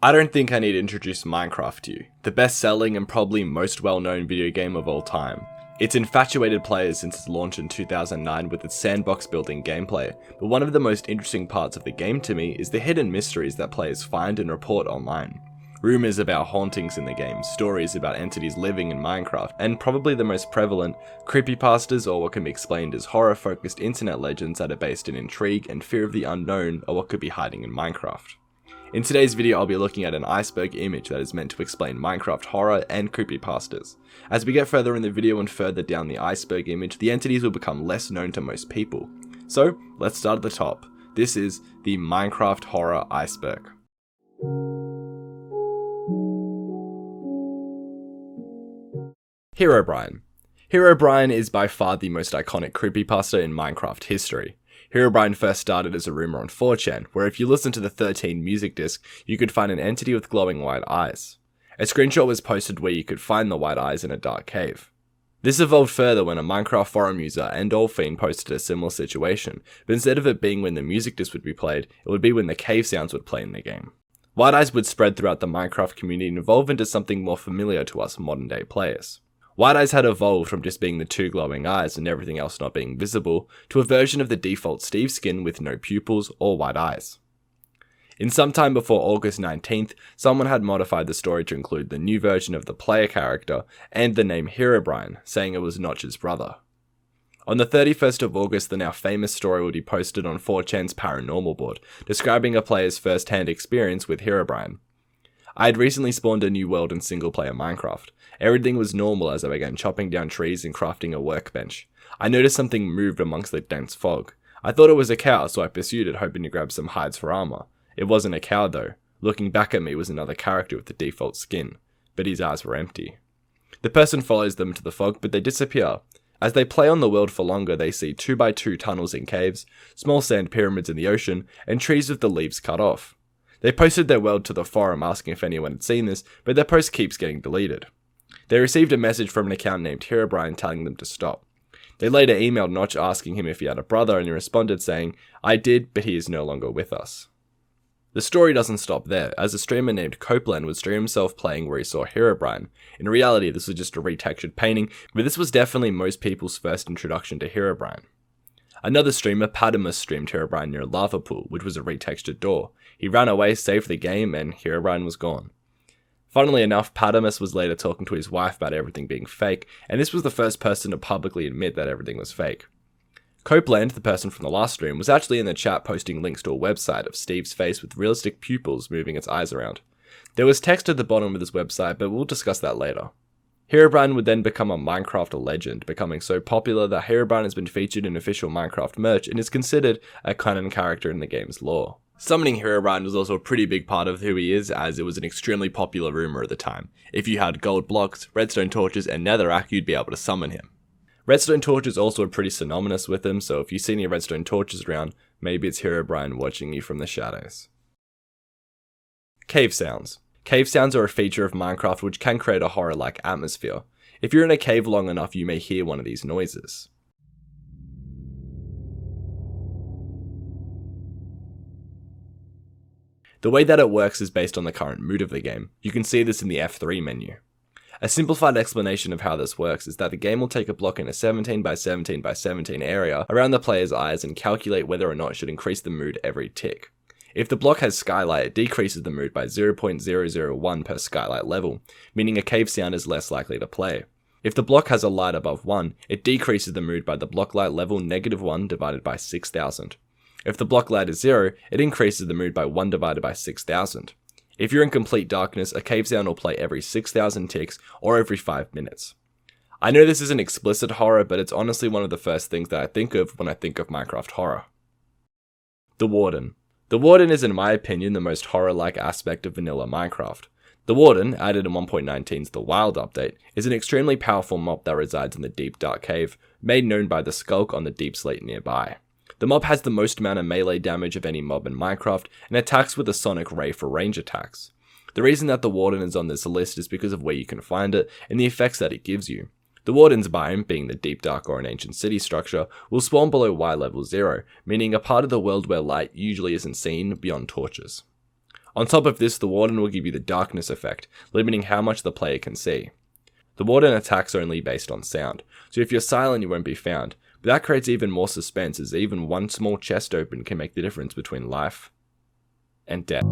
I don't think I need to introduce Minecraft to you, the best-selling and probably most well-known video game of all time. It's infatuated players since its launch in 2009 with its sandbox building gameplay, but one of the most interesting parts of the game to me is the hidden mysteries that players find and report online. Rumours about hauntings in the game, stories about entities living in Minecraft, and probably the most prevalent, creepypastas, or what can be explained as horror-focused internet legends that are based in intrigue and fear of the unknown or what could be hiding in Minecraft. In today's video, I'll be looking at an iceberg image that is meant to explain Minecraft horror and creepypastas. As we get further in the video and further down the iceberg image, the entities will become less known to most people. So, let's start at the top. This is the Minecraft horror iceberg. Herobrine. Herobrine is by far the most iconic creepypasta in Minecraft history. Herobrine first started as a rumor on 4chan, where if you listen to the 13 music disc, you could find an entity with glowing white eyes. A screenshot was posted where you could find the white eyes in a dark cave. This evolved further when a Minecraft forum user and Dolphin posted a similar situation, but instead of it being when the music disc would be played, it would be when the cave sounds would play in the game. White eyes would spread throughout the Minecraft community and evolve into something more familiar to us modern day players. White eyes had evolved from just being the two glowing eyes and everything else not being visible, to a version of the default Steve skin with no pupils or white eyes. In some time before August 19th, someone had modified the story to include the new version of the player character and the name Herobrine, saying it was Notch's brother. On the 31st of August, the now famous story would be posted on 4chan's paranormal board, describing a player's first-hand experience with Herobrine. I had recently spawned a new world in single-player Minecraft. Everything was normal as I began chopping down trees and crafting a workbench. I noticed something moved amongst the dense fog. I thought it was a cow, so I pursued it, hoping to grab some hides for armor. It wasn't a cow though. Looking back at me was another character with the default skin, but his eyes were empty. The person follows them to the fog, but they disappear. As they play on the world for longer, they see 2x2 tunnels in caves, small sand pyramids in the ocean, and trees with the leaves cut off. They posted their world to the forum asking if anyone had seen this, but their post keeps getting deleted. They received a message from an account named Herobrine telling them to stop. They later emailed Notch asking him if he had a brother, and he responded saying, "I did, but he is no longer with us." The story doesn't stop there, as a streamer named Copeland would stream himself playing where he saw Herobrine. In reality, this was just a retextured painting, but this was definitely most people's first introduction to Herobrine. Another streamer, Atticus, streamed Herobrine near a lava pool, which was a retextured door. He ran away, saved the game, and Herobrine was gone. Funnily enough, Atticus was later talking to his wife about everything being fake, and this was the first person to publicly admit that everything was fake. Copeland, the person from the last stream, was actually in the chat posting links to a website of Steve's face with realistic pupils moving its eyes around. There was text at the bottom of this website, but we'll discuss that later. Herobrine would then become a Minecraft legend, becoming so popular that Herobrine has been featured in official Minecraft merch and is considered a canon character in the game's lore. Summoning Herobrine was also a pretty big part of who he is, as it was an extremely popular rumor at the time. If you had gold blocks, redstone torches, and netherrack, you'd be able to summon him. Redstone torches also are pretty synonymous with him, so if you see any redstone torches around, maybe it's Herobrine watching you from the shadows. Cave sounds. Cave sounds are a feature of Minecraft which can create a horror-like atmosphere. If you're in a cave long enough, you may hear one of these noises. The way that it works is based on the current mood of the game. You can see this in the F3 menu. A simplified explanation of how this works is that the game will take a block in a 17x17x17 area around the player's eyes and calculate whether or not it should increase the mood every tick. If the block has skylight, it decreases the mood by 0.001 per skylight level, meaning a cave sound is less likely to play. If the block has a light above 1, it decreases the mood by the block light level -1 divided by 6,000. If the block light is 0, it increases the mood by 1 divided by 6,000. If you're in complete darkness, a cave sound will play every 6,000 ticks or every 5 minutes. I know this isn't explicit horror, but it's honestly one of the first things that I think of when I think of Minecraft horror. The Warden. The Warden is, in my opinion, the most horror-like aspect of vanilla Minecraft. The Warden, added in 1.19's The Wild update, is an extremely powerful mob that resides in the deep dark cave, made known by the skulk on the deep slate nearby. The mob has the most amount of melee damage of any mob in Minecraft, and attacks with a sonic ray for range attacks. The reason that the Warden is on this list is because of where you can find it, and the effects that it gives you. The Warden's biome, being the deep dark or an ancient city structure, will spawn below Y level 0, meaning a part of the world where light usually isn't seen beyond torches. On top of this, the warden will give you the darkness effect, limiting how much the player can see. The warden attacks only based on sound, so if you're silent you won't be found, but that creates even more suspense as even one small chest open can make the difference between life and death.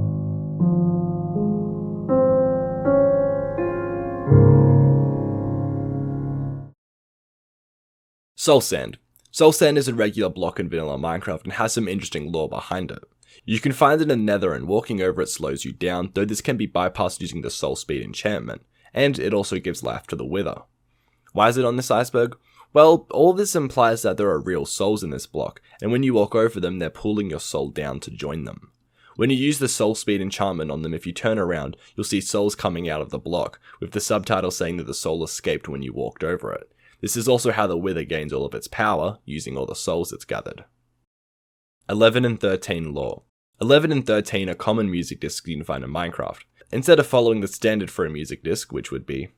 Soul Sand. Soul Sand is a regular block in vanilla Minecraft and has some interesting lore behind it. You can find it in the Nether and walking over it slows you down, though this can be bypassed using the Soul Speed enchantment, and it also gives life to the Wither. Why is it on this iceberg? Well, all this implies that there are real souls in this block, and when you walk over them, they're pulling your soul down to join them. When you use the Soul Speed enchantment on them, if you turn around, you'll see souls coming out of the block, with the subtitle saying that the soul escaped when you walked over it. This is also how the Wither gains all of its power, using all the souls it's gathered. 11 and 13 lore. 11 and 13 are common music discs you can find in Minecraft. Instead of following the standard for a music disc, which would be,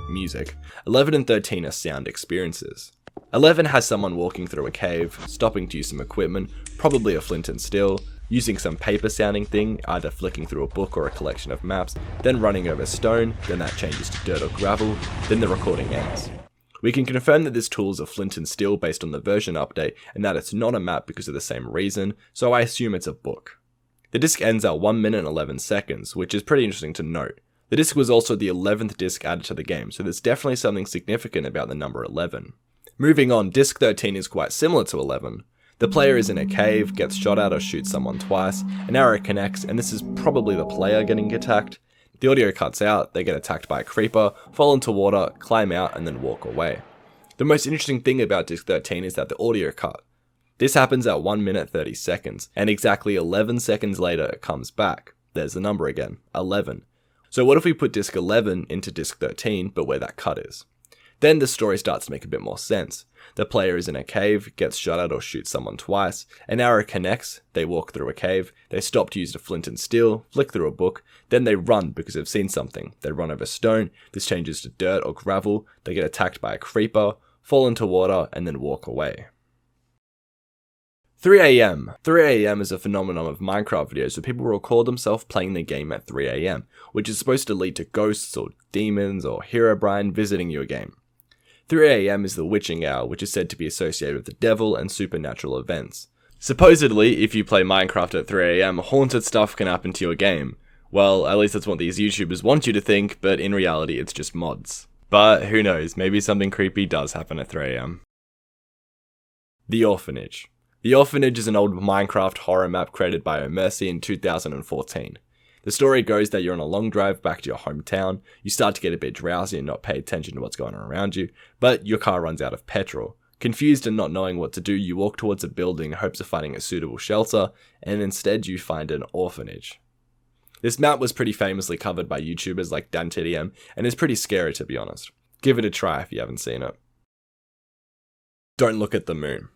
music, 11 and 13 are sound experiences. 11 has someone walking through a cave, stopping to use some equipment, probably a flint and steel, using some paper sounding thing, either flicking through a book or a collection of maps, then running over stone, then that changes to dirt or gravel, then the recording ends. We can confirm that this tool is a flint and steel based on the version update, and that it's not a map because of the same reason, so I assume it's a book. The disc ends at 1 minute and 11 seconds, which is pretty interesting to note. The disc was also the 11th disc added to the game, so there's definitely something significant about the number 11. Moving on, disc 13 is quite similar to 11. The player is in a cave, gets shot at or shoots someone twice, an arrow connects, and this is probably the player getting attacked. The audio cuts out, they get attacked by a creeper, fall into water, climb out, and then walk away. The most interesting thing about disc 13 is that the audio cut. This happens at 1 minute 30 seconds, and exactly 11 seconds later it comes back. There's the number again, 11. So what if we put disc 11 into disc 13, but where that cut is? Then the story starts to make a bit more sense. The player is in a cave, gets shot at or shoots someone twice, an arrow connects, they walk through a cave, they stop to use the flint and steel, flick through a book, then they run because they've seen something. They run over stone, this changes to dirt or gravel, they get attacked by a creeper, fall into water, and then walk away. 3 AM. 3 AM is a phenomenon of Minecraft videos where people record themselves playing the game at 3 AM, which is supposed to lead to ghosts or demons or Herobrine visiting your game. 3 AM is the witching hour, which is said to be associated with the devil and supernatural events. Supposedly, if you play Minecraft at 3 AM, haunted stuff can happen to your game. Well, at least that's what these YouTubers want you to think, but in reality it's just mods. But who knows, maybe something creepy does happen at 3 AM. The Orphanage. The Orphanage is an old Minecraft horror map created by OMORI in 2014. The story goes that you're on a long drive back to your hometown, you start to get a bit drowsy and not pay attention to what's going on around you, but your car runs out of petrol. Confused and not knowing what to do, you walk towards a building in hopes of finding a suitable shelter, and instead you find an orphanage. This map was pretty famously covered by YouTubers like DanTDM, and is pretty scary to be honest. Give it a try if you haven't seen it. Don't Look at the Moon.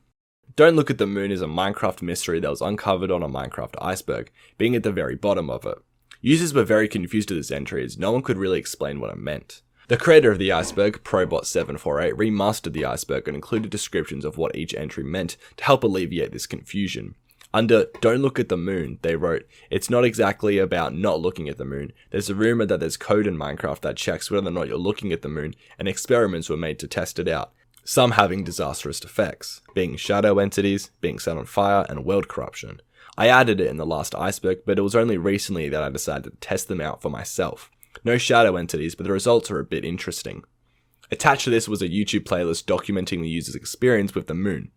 Don't Look at the Moon is a Minecraft mystery that was uncovered on a Minecraft iceberg, being at the very bottom of it. Users were very confused with this entry as no one could really explain what it meant. The creator of the iceberg, Probot748, remastered the iceberg and included descriptions of what each entry meant to help alleviate this confusion. Under Don't Look at the Moon, they wrote, "It's not exactly about not looking at the moon. There's a rumor that there's code in Minecraft that checks whether or not you're looking at the moon, and experiments were made to test it out. Some having disastrous effects, being shadow entities, being set on fire, and world corruption. I added it in the last iceberg, but it was only recently that I decided to test them out for myself. No shadow entities, but the results are a bit interesting." Attached to this was a YouTube playlist documenting the user's experience with the moon.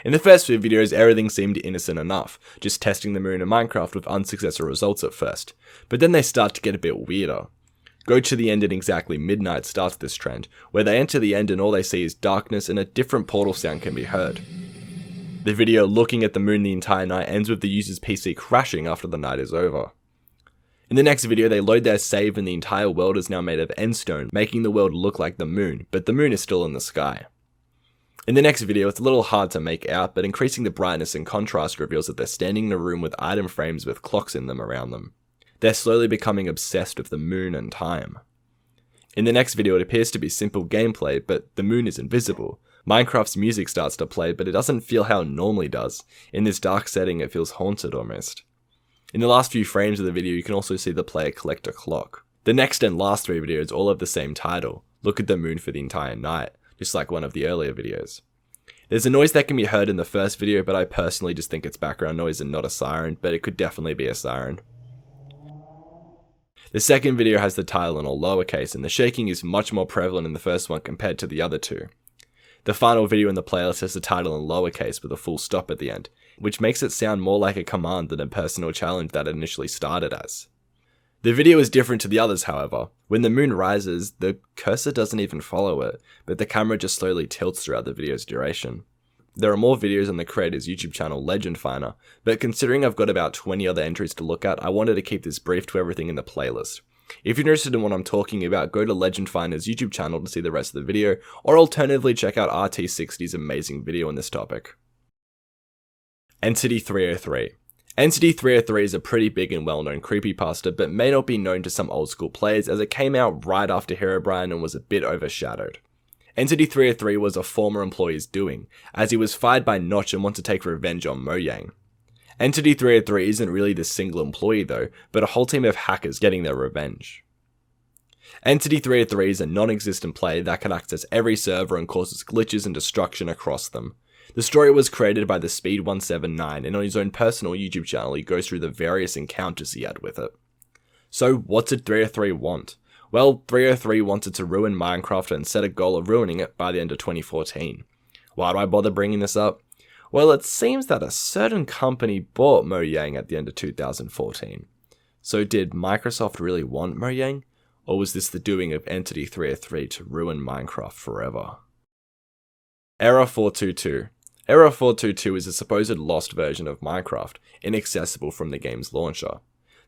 In the first few videos, everything seemed innocent enough, just testing the moon in Minecraft with unsuccessful results at first, but then they start to get a bit weirder. Go to the End at exactly midnight starts this trend, where they enter the end and all they see is darkness and a different portal sound can be heard. The video looking at the moon the entire night ends with the user's PC crashing after the night is over. In the next video, they load their save and the entire world is now made of endstone, making the world look like the moon, but the moon is still in the sky. In the next video, it's a little hard to make out, but increasing the brightness and contrast reveals that they're standing in a room with item frames with clocks in them around them. They're slowly becoming obsessed with the moon and time. In the next video, it appears to be simple gameplay, but the moon is invisible. Minecraft's music starts to play, but it doesn't feel how it normally does. In this dark setting, it feels haunted almost. In the last few frames of the video, you can also see the player collect a clock. The next and last 3 videos all have the same title, Look at the Moon for the Entire Night, just like one of the earlier videos. There's a noise that can be heard in the first video, but I personally just think it's background noise and not a siren, but it could definitely be a siren. The second video has the title in all lowercase, and the shaking is much more prevalent in the first one compared to the other 2. The final video in the playlist has the title in lowercase with a full stop at the end, which makes it sound more like a command than a personal challenge that it initially started as. The video is different to the others, however. When the moon rises, the cursor doesn't even follow it, but the camera just slowly tilts throughout the video's duration. There are more videos on the creator's YouTube channel, Legend Finder, but considering I've got about 20 other entries to look at, I wanted to keep this brief to everything in the playlist. If you're interested in what I'm talking about, go to Legend Finder's YouTube channel to see the rest of the video, or alternatively check out RT60's amazing video on this topic. Entity 303. Entity 303 is a pretty big and well-known creepypasta, but may not be known to some old school players as it came out right after Herobrine and was a bit overshadowed. Entity 303 was a former employee's doing, as he was fired by Notch and wanted to take revenge on Mojang. Entity 303 isn't really this single employee though, but a whole team of hackers getting their revenge. Entity 303 is a non-existent player that can access every server and causes glitches and destruction across them. The story was created by the Speed179, and on his own personal YouTube channel he goes through the various encounters he had with it. So what did 303 want? Well, 303 wanted to ruin Minecraft and set a goal of ruining it by the end of 2014. Why do I bother bringing this up? Well, it seems that a certain company bought Mojang at the end of 2014. So did Microsoft really want Mojang? Or was this the doing of Entity 303 to ruin Minecraft forever? Error 422. Error 422 is a supposed lost version of Minecraft, inaccessible from the game's launcher.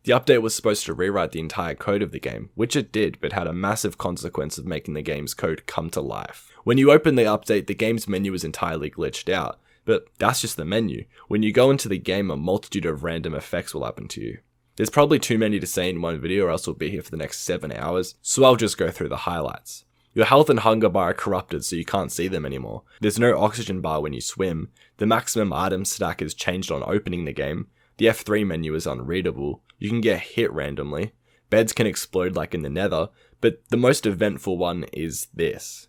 The update was supposed to rewrite the entire code of the game, which it did, but had a massive consequence of making the game's code come to life. When you open the update, the game's menu is entirely glitched out, but that's just the menu. When you go into the game, a multitude of random effects will happen to you. There's probably too many to say in one video or else we'll be here for the next 7 hours, so I'll just go through the highlights. Your health and hunger bar are corrupted so you can't see them anymore. There's no oxygen bar when you swim. The maximum item stack is changed on opening the game. The F3 menu is unreadable. You can get hit randomly. Beds can explode like in the Nether, but the most eventful one is this.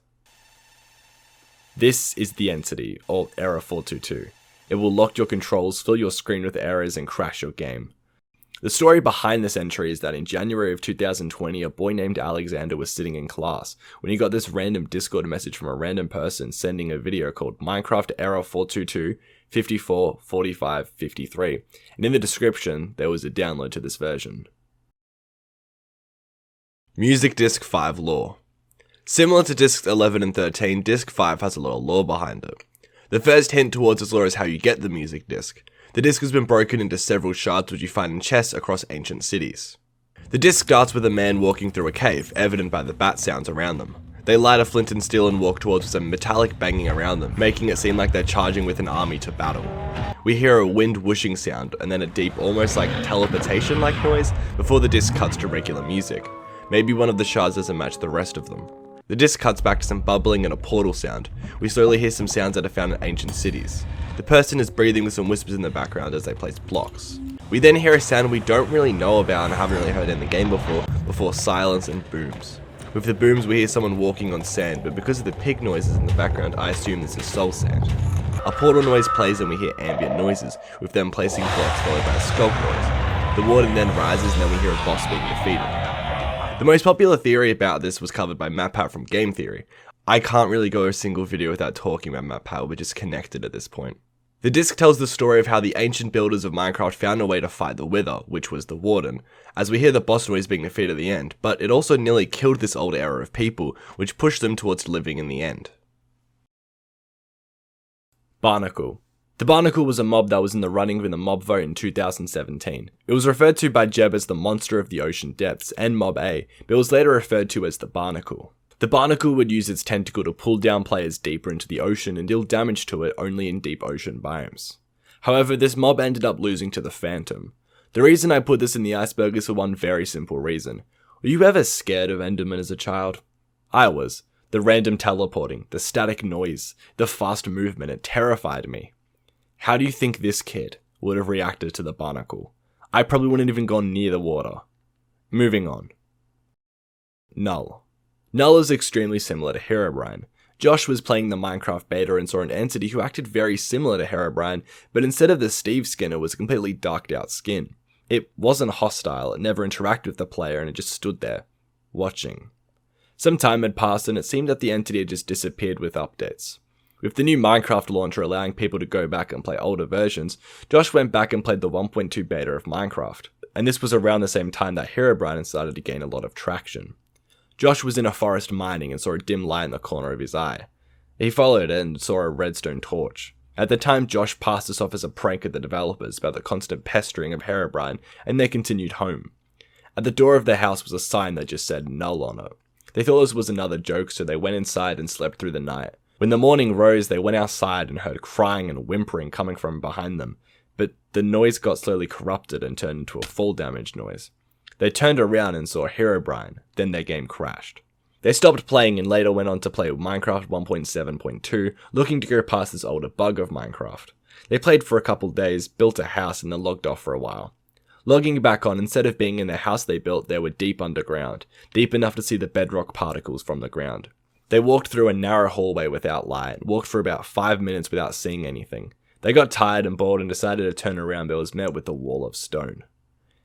This is the entity, or Error 422. It will lock your controls, fill your screen with errors, and crash your game. The story behind this entry is that in January of 2020, a boy named Alexander was sitting in class when he got this random Discord message from a random person sending a video called Minecraft Error 422 54 45 53, and in the description there was a download to this version. Music Disc 5 lore. Similar to Discs 11 and 13, Disc 5 has a lot of lore behind it. The first hint towards this lore is how you get the music disc. The disc has been broken into several shards which you find in chests across ancient cities. The disc starts with a man walking through a cave, evident by the bat sounds around them. They light a flint and steel and walk towards some metallic banging around them, making it seem like they're charging with an army to battle. We hear a wind whooshing sound, and then a deep, almost like teleportation-like noise, before the disc cuts to regular music. Maybe one of the shards doesn't match the rest of them. The disc cuts back to some bubbling and a portal sound. We slowly hear some sounds that are found in ancient cities. The person is breathing with some whispers in the background as they place blocks. We then hear a sound we don't really know about and haven't really heard in the game before silence and booms. With the booms we hear someone walking on sand, but because of the pig noises in the background I assume this is soul sand. A portal noise plays and we hear ambient noises, with them placing blocks followed by a sculpt noise. The warden then rises and then we hear a boss being defeated. The most popular theory about this was covered by MatPat from Game Theory. I can't really go a single video without talking about MatPat, we're just connected at this point. The disc tells the story of how the ancient builders of Minecraft found a way to fight the Wither, which was the Warden, as we hear the boss noise being defeated at the end, but it also nearly killed this old era of people, which pushed them towards living in the end. Barnacle. The Barnacle was a mob that was in the running for the mob vote in 2017. It was referred to by Jeb as the monster of the ocean depths and Mob A, but it was later referred to as the Barnacle. The Barnacle would use its tentacle to pull down players deeper into the ocean and deal damage to it only in deep ocean biomes. However, this mob ended up losing to the Phantom. The reason I put this in the Iceberg is for one very simple reason. Were you ever scared of Enderman as a child? I was. The random teleporting, the static noise, the fast movement, it terrified me. How do you think this kid would have reacted to the Barnacle? I probably wouldn't even gone near the water. Moving on. Null. Null is extremely similar to Herobrine. Josh was playing the Minecraft beta and saw an entity who acted very similar to Herobrine, but instead of the Steve skin, it was a completely darked out skin. It wasn't hostile, it never interacted with the player, and it just stood there, watching. Some time had passed and it seemed that the entity had just disappeared with updates. With the new Minecraft launcher allowing people to go back and play older versions, Josh went back and played the 1.2 beta of Minecraft, and this was around the same time that Herobrine started to gain a lot of traction. Josh was in a forest mining and saw a dim light in the corner of his eye. He followed it and saw a redstone torch. At the time, Josh passed this off as a prank at the developers about the constant pestering of Herobrine, and they continued home. At the door of their house was a sign that just said null on it. They thought this was another joke, so they went inside and slept through the night. When the morning rose, they went outside and heard crying and whimpering coming from behind them, but the noise got slowly corrupted and turned into a fall damage noise. They turned around and saw Herobrine, then their game crashed. They stopped playing and later went on to play Minecraft 1.7.2, looking to go past this older bug of Minecraft. They played for a couple days, built a house, and then logged off for a while. Logging back on, instead of being in the house they built, they were deep underground, deep enough to see the bedrock particles from the ground. They walked through a narrow hallway without light, walked for about 5 minutes without seeing anything. They got tired and bored and decided to turn around, but was met with a wall of stone.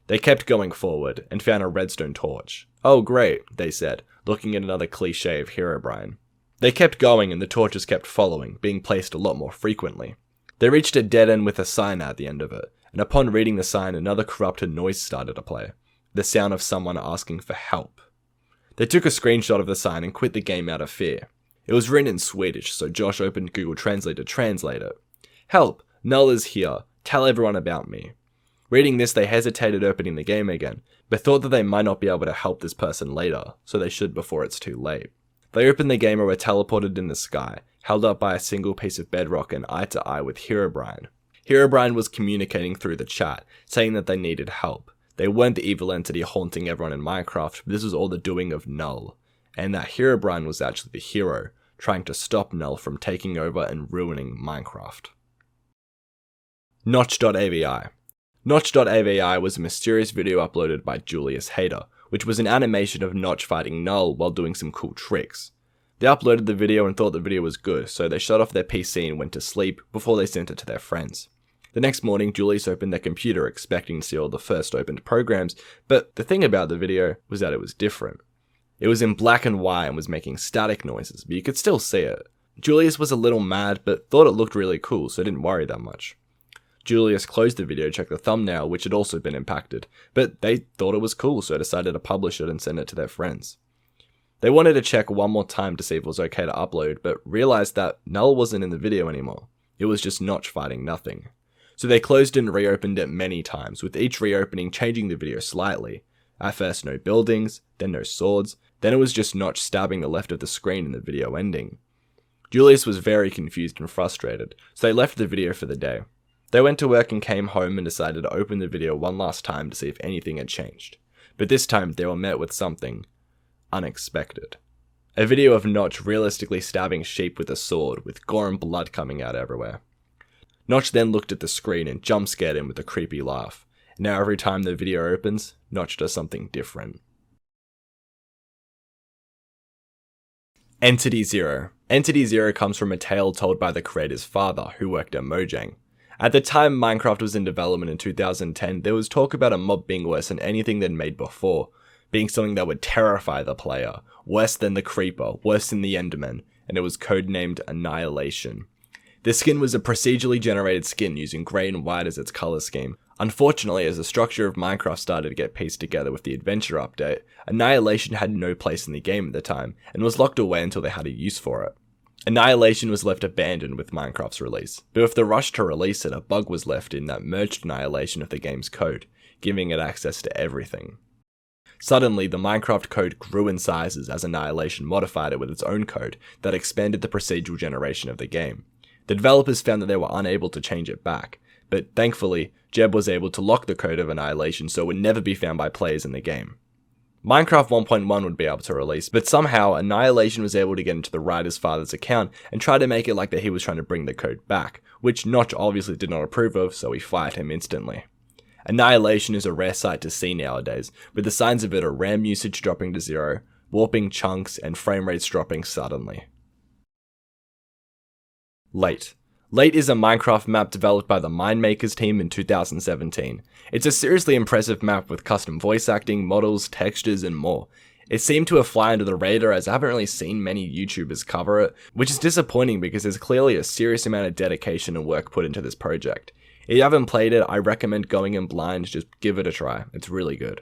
They kept going forward, and found a redstone torch. Oh great, they said, looking at another cliche of Herobrine. They kept going and the torches kept following, being placed a lot more frequently. They reached a dead end with a sign at the end of it, and upon reading the sign another corrupted noise started to play. The sound of someone asking for help. They took a screenshot of the sign and quit the game out of fear. It was written in Swedish, so Josh opened Google Translate to translate it. Help! Null is here. Tell everyone about me. Reading this, they hesitated opening the game again, but thought that they might not be able to help this person later, so they should before it's too late. They opened the game and were teleported in the sky, held up by a single piece of bedrock and eye to eye with Herobrine. Herobrine was communicating through the chat, saying that they needed help. They weren't the evil entity haunting everyone in Minecraft, but this was all the doing of Null, and that Herobrine was actually the hero, trying to stop Null from taking over and ruining Minecraft. Notch.avi. Notch.avi was a mysterious video uploaded by Julius Hader, which was an animation of Notch fighting Null while doing some cool tricks. They uploaded the video and thought the video was good, so they shut off their PC and went to sleep before they sent it to their friends. The next morning, Julius opened their computer expecting to see all the first opened programs, but the thing about the video was that it was different. It was in black and white and was making static noises, but you could still see it. Julius was a little mad, but thought it looked really cool, so didn't worry that much. Julius closed the video, checked the thumbnail, which had also been impacted, but they thought it was cool, so decided to publish it and send it to their friends. They wanted to check one more time to see if it was okay to upload, but realized that Null wasn't in the video anymore. It was just Notch fighting nothing. So they closed and reopened it many times, with each reopening changing the video slightly. At first no buildings, then no swords, then it was just Notch stabbing the left of the screen and the video ending. Julius was very confused and frustrated, so they left the video for the day. They went to work and came home and decided to open the video one last time to see if anything had changed. But this time they were met with something unexpected. A video of Notch realistically stabbing sheep with a sword, with gore and blood coming out everywhere. Notch then looked at the screen and jump-scared him with a creepy laugh. Now every time the video opens, Notch does something different. Entity Zero. Entity Zero comes from a tale told by the creator's father, who worked at Mojang. At the time Minecraft was in development in 2010, there was talk about a mob being worse than anything they'd made before, being something that would terrify the player, worse than the Creeper, worse than the Enderman, and it was codenamed Annihilation. The skin was a procedurally generated skin using grey and white as its colour scheme. Unfortunately, as the structure of Minecraft started to get pieced together with the Adventure update, Annihilation had no place in the game at the time, and was locked away until they had a use for it. Annihilation was left abandoned with Minecraft's release, but with the rush to release it, a bug was left in that merged Annihilation with the game's code, giving it access to everything. Suddenly, the Minecraft code grew in sizes as Annihilation modified it with its own code that expanded the procedural generation of the game. The developers found that they were unable to change it back, but thankfully, Jeb was able to lock the code of Annihilation so it would never be found by players in the game. Minecraft 1.1 would be able to release, but somehow Annihilation was able to get into the writer's father's account and try to make it like that he was trying to bring the code back, which Notch obviously did not approve of, so he fired him instantly. Annihilation is a rare sight to see nowadays, but the signs of it are RAM usage dropping to 0, warping chunks, and frame rates dropping suddenly. Late. Late is a Minecraft map developed by the Mindmakers team in 2017. It's a seriously impressive map with custom voice acting, models, textures, and more. It seemed to have fly under the radar as I haven't really seen many YouTubers cover it, which is disappointing because there's clearly a serious amount of dedication and work put into this project. If you haven't played it, I recommend going in blind, just give it a try, it's really good.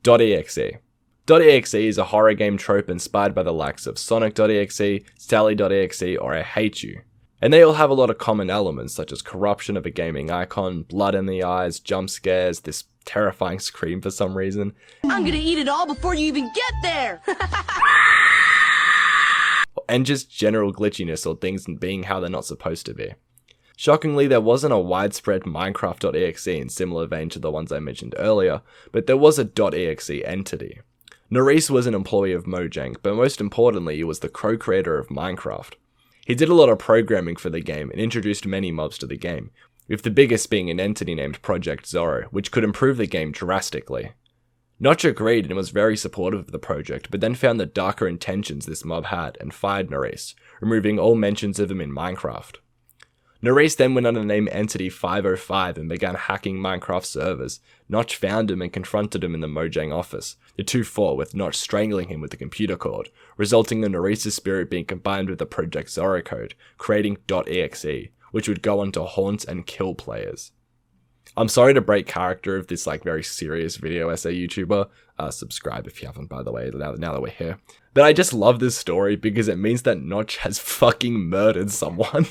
.exe. .exe is a horror game trope inspired by the likes of Sonic.exe, Sally.exe, or I Hate You. And they all have a lot of common elements such as corruption of a gaming icon, blood in the eyes, jump scares, this terrifying scream for some reason. I'm gonna eat it all before you even get there! And just general glitchiness or things being how they're not supposed to be. Shockingly, there wasn't a widespread Minecraft.exe in similar vein to the ones I mentioned earlier, but there was a .exe entity. Norris was an employee of Mojang, but most importantly, he was the co-creator of Minecraft. He did a lot of programming for the game and introduced many mobs to the game, with the biggest being an entity named Project Zorro, which could improve the game drastically. Notch agreed and was very supportive of the project, but then found the darker intentions this mob had and fired Norris, removing all mentions of him in Minecraft. Norris then went under the name Entity 505 and began hacking Minecraft servers. Notch found him and confronted him in the Mojang office. The two fought, with Notch strangling him with the computer cord, resulting in Norris' spirit being combined with the Project Zorro code, creating .exe, which would go on to haunt and kill players. I'm sorry to break character of this very serious video essay YouTuber. Subscribe if you haven't, by the way, now that we're here. But I just love this story because it means that Notch has fucking murdered someone.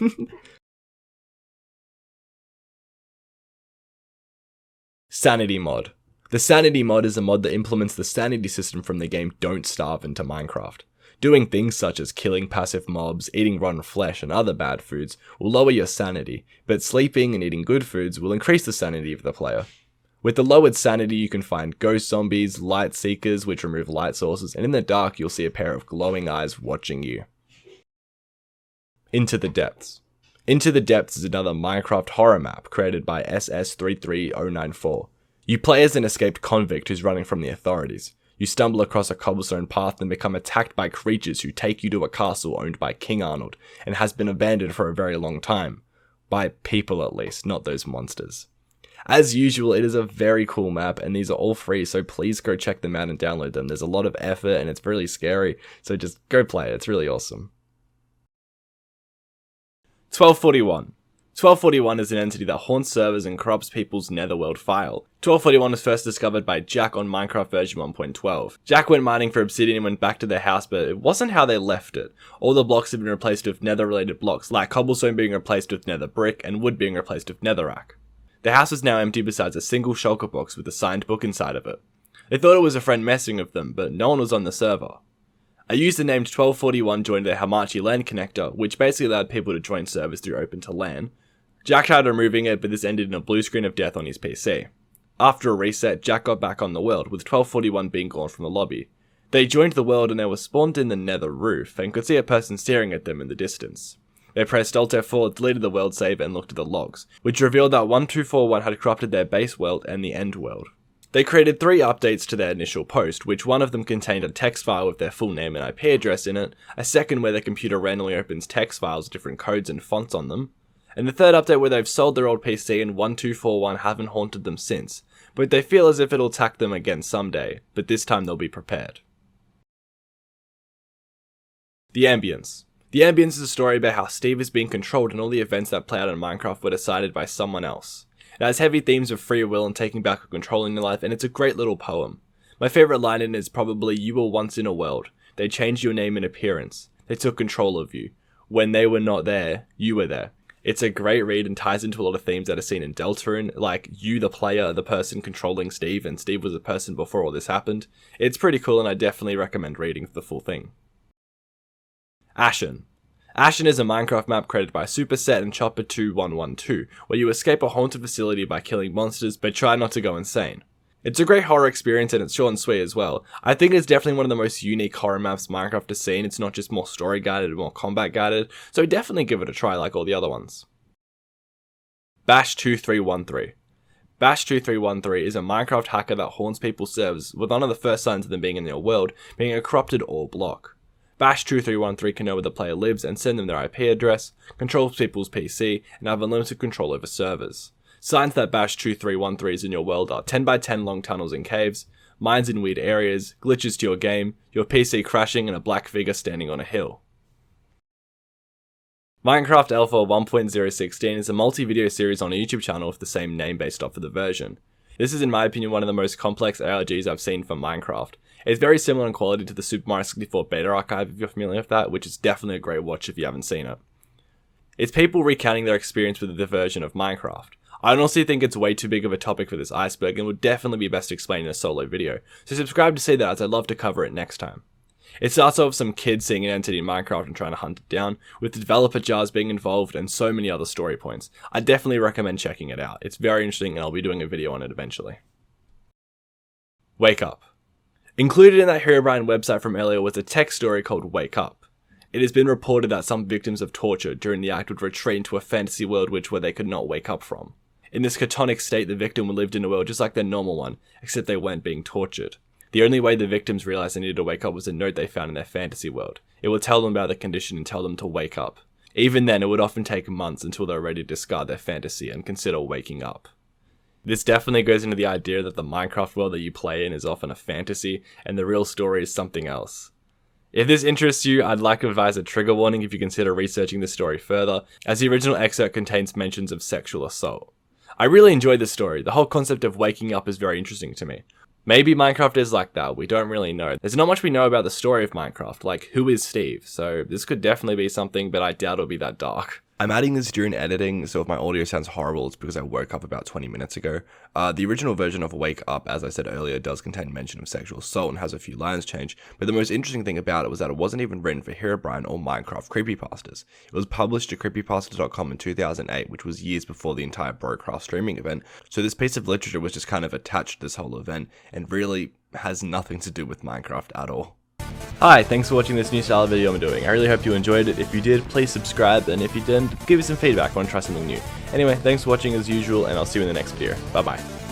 Sanity mod. The Sanity mod is a mod that implements the sanity system from the game Don't Starve into Minecraft. Doing things such as killing passive mobs, eating rotten flesh, and other bad foods will lower your sanity, but sleeping and eating good foods will increase the sanity of the player. With the lowered sanity, you can find ghost zombies, light seekers, which remove light sources, and in the dark, you'll see a pair of glowing eyes watching you. Into the Depths. Into the Depths is another Minecraft horror map created by SS33094. You play as an escaped convict who's running from the authorities. You stumble across a cobblestone path and become attacked by creatures who take you to a castle owned by King Arnold and has been abandoned for a very long time. By people at least, not those monsters. As usual, it is a very cool map and these are all free, so please go check them out and download them. There's a lot of effort and it's really scary, so just go play it, it's really awesome. 1241. 1241 is an entity that haunts servers and corrupts people's netherworld file. 1241 was first discovered by Jack on Minecraft version 1.12. Jack went mining for obsidian and went back to their house, but it wasn't how they left it. All the blocks have been replaced with nether-related blocks, like cobblestone being replaced with nether brick and wood being replaced with netherrack. The house is now empty besides a single shulker box with a signed book inside of it. They thought it was a friend messing with them, but no one was on the server. A user named 1241 joined the Hamachi LAN connector, which basically allowed people to join servers through Open to LAN. Jack tried removing it, but this ended in a blue screen of death on his PC. After a reset, Jack got back on the world, with 1241 being gone from the lobby. They joined the world and they were spawned in the nether roof, and could see a person staring at them in the distance. They pressed Alt F4, deleted the world save, and looked at the logs, which revealed that 1241 had corrupted their base world and the end world. They created 3 updates to their initial post, which one of them contained a text file with their full name and IP address in it, a second where their computer randomly opens text files with different codes and fonts on them, and the third update where they've sold their old PC and 1241 haven't haunted them since, but they feel as if it'll attack them again someday, but this time they'll be prepared. The Ambience. The Ambience is a story about how Steve is being controlled and all the events that play out in Minecraft were decided by someone else. It has heavy themes of free will and taking back or controlling your life, and it's a great little poem. My favourite line in it is probably, "You were once in a world. They changed your name and appearance. They took control of you. When they were not there, you were there." It's a great read and ties into a lot of themes that are seen in Deltarune, like you, the player, are the person controlling Steve, and Steve was a person before all this happened. It's pretty cool, and I definitely recommend reading the full thing. Ashen. Ashen is a Minecraft map created by Superset and Chopper2112, where you escape a haunted facility by killing monsters, but try not to go insane. It's a great horror experience and it's short and sweet as well. I think it's definitely one of the most unique horror maps Minecraft has seen. It's not just more story guided, more combat guided, so definitely give it a try like all the other ones. Bash 2313. Bash 2313 is a Minecraft hacker that haunts people's servers, with one of the first signs of them being in your world being a corrupted ore block. Bash 2313 can know where the player lives and send them their IP address, controls people's PC, and have unlimited control over servers. Signs that Bash 2313 is in your world are 10 by 10 long tunnels in caves, mines in weird areas, glitches to your game, your PC crashing, and a black figure standing on a hill. Minecraft Alpha 1.016 is a multi-video series on a YouTube channel with the same name based off of the version. This is in my opinion one of the most complex ARGs I've seen for Minecraft. It's very similar in quality to the Super Mario 64 beta archive if you're familiar with that, which is definitely a great watch if you haven't seen it. It's people recounting their experience with the version of Minecraft. I honestly think it's way too big of a topic for this Iceberg and would definitely be best explained in a solo video, so subscribe to see that as I'd love to cover it next time. It starts off with some kids seeing an entity in Minecraft and trying to hunt it down, with developer jars being involved and so many other story points. I definitely recommend checking it out. It's very interesting and I'll be doing a video on it eventually. Wake Up. Included in that Herobrine website from earlier was a text story called Wake Up. It has been reported that some victims of torture during the act would retreat into a fantasy world where they could not wake up from. In this catonic state, the victim lived in a world just like their normal one, except they weren't being tortured. The only way the victims realized they needed to wake up was a note they found in their fantasy world. It would tell them about the condition and tell them to wake up. Even then, it would often take months until they were ready to discard their fantasy and consider waking up. This definitely goes into the idea that the Minecraft world that you play in is often a fantasy, and the real story is something else. If this interests you, I'd like to advise a trigger warning if you consider researching this story further, as the original excerpt contains mentions of sexual assault. I really enjoyed this story. The whole concept of waking up is very interesting to me. Maybe Minecraft is like that, we don't really know. There's not much we know about the story of Minecraft, like who is Steve, so this could definitely be something, but I doubt it'll be that dark. I'm adding this during editing, so if my audio sounds horrible, it's because I woke up about 20 minutes ago. The original version of Wake Up, as I said earlier, does contain mention of sexual assault and has a few lines changed, but the most interesting thing about it was that it wasn't even written for Herobrine or Minecraft Creepypastas. It was published to creepypasta.com in 2008, which was years before the entire Broadcraft streaming event, so this piece of literature was just kind of attached to this whole event, and really has nothing to do with Minecraft at all. Hi, thanks for watching this new style video I'm doing. I really hope you enjoyed it. If you did, please subscribe, and if you didn't, give me some feedback. I want to try something new. Anyway, thanks for watching as usual, and I'll see you in the next video. Bye bye.